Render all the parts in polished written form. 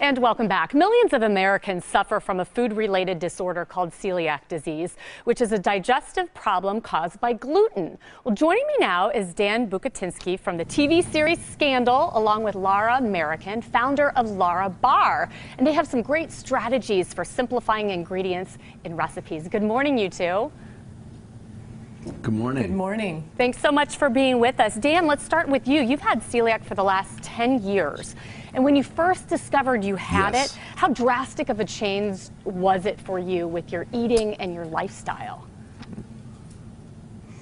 And welcome back. Millions of Americans suffer from a food-related disorder called celiac disease, which is a digestive problem caused by gluten. Well, joining me now is Dan Bucatinsky from the TV series Scandal, along with Lara Merriken, founder of LaraBar. And they have some great strategies for simplifying ingredients in recipes. Good morning, you two. Good morning. Good morning. Thanks so much for being with us. Dan, let's start with you. You've had celiac for the last 10 years. And when you first discovered you had it, how drastic of a change was it for you with your eating and your lifestyle?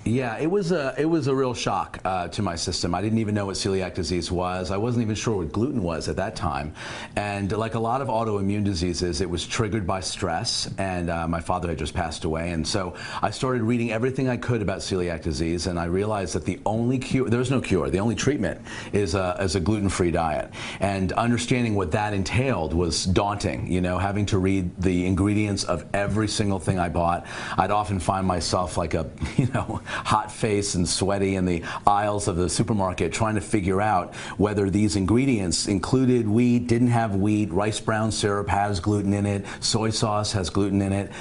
Yeah, it was a real shock to my system. I didn't even know what celiac disease was. I wasn't even sure what gluten was at that time. And like a lot of autoimmune diseases, it was triggered by stress, and my father had just passed away. And so I started reading everything I could about celiac disease, and I realized that the only cure, there's no cure, the only treatment is a gluten-free diet. And understanding what that entailed was daunting, you know, having to read the ingredients of every single thing I bought. I'd often find myself like a, hot face and sweaty in the aisles of the supermarket trying to figure out whether these ingredients included wheat, didn't have wheat, rice brown syrup has gluten in it, soy sauce has gluten in it.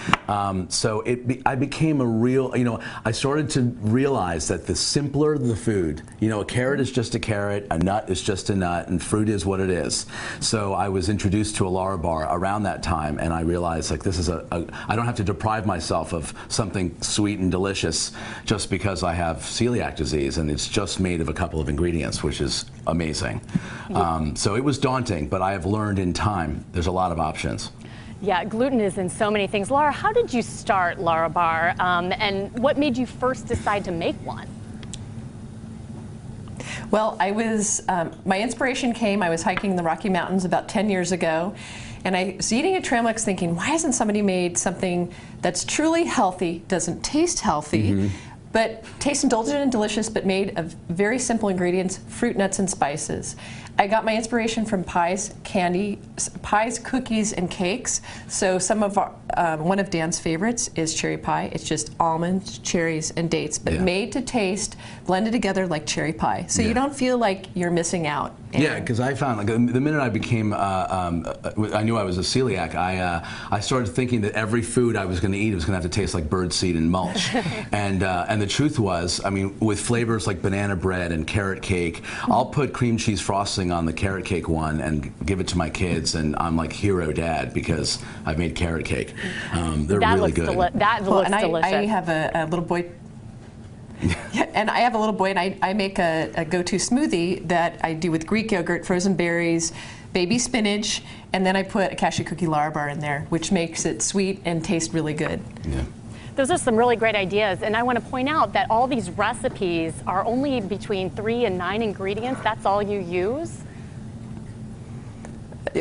So I became a real, I started to realize that the simpler the food, a carrot is just a carrot, a nut is just a nut, and fruit is what it is. So I was introduced to a LaraBar around that time, and I realized like this is I don't have to deprive myself of something sweet and delicious just because I have celiac disease, and it's just made of a couple of ingredients, which is amazing. So it was daunting, but I have learned in time there's a lot of options. Yeah, gluten is in so many things. Lara, how did you start LaraBar, and what made you first decide to make one? Well, my inspiration came, I was hiking the Rocky Mountains about 10 years ago, and I was eating a trail mix thinking, why hasn't somebody made something that's truly healthy, doesn't taste healthy, but tastes indulgent and delicious, but made of very simple ingredients, fruit, nuts, and spices. I got my inspiration from pies, cookies, and cakes. So some of one of Dan's favorites is cherry pie. It's just almonds, cherries, and dates, but made to taste, blended together like cherry pie. So you don't feel like you're missing out. Yeah, because I found like the minute I became, I knew I was a celiac. I started thinking that every food I was going to eat was going to have to taste like birdseed and mulch. And the truth was, I mean, with flavors like banana bread and carrot cake, I'll put cream cheese frosting on the carrot cake one and give it to my kids, and I'm like hero dad because I've made carrot cake. They're really good. That looks delicious. I have a little boy. Yeah, and I have a little boy, and I make a go-to smoothie that I do with Greek yogurt, frozen berries, baby spinach, and then I put a cashew cookie LaraBar in there, which makes it sweet and taste really good. Yeah. Those are some really great ideas, and I want to point out that all these recipes are only between 3 and 9 ingredients. That's all you use?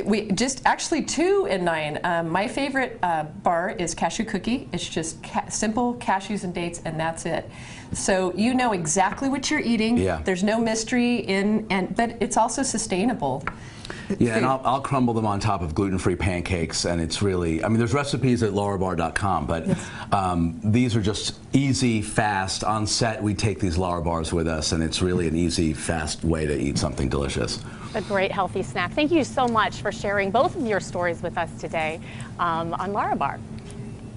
We just actually 2 and 9. My favorite bar is cashew cookie. It's just simple cashews and dates, and that's it. So you know exactly what you're eating. Yeah. There's no mystery but it's also sustainable. Yeah, and I'll crumble them on top of gluten-free pancakes, and it's really, I mean, there's recipes at LaraBar.com, but these are just easy, fast. On set, we take these LaraBars with us, and it's really an easy, fast way to eat something delicious. A great healthy snack. Thank you so much for sharing both of your stories with us today on LaraBar.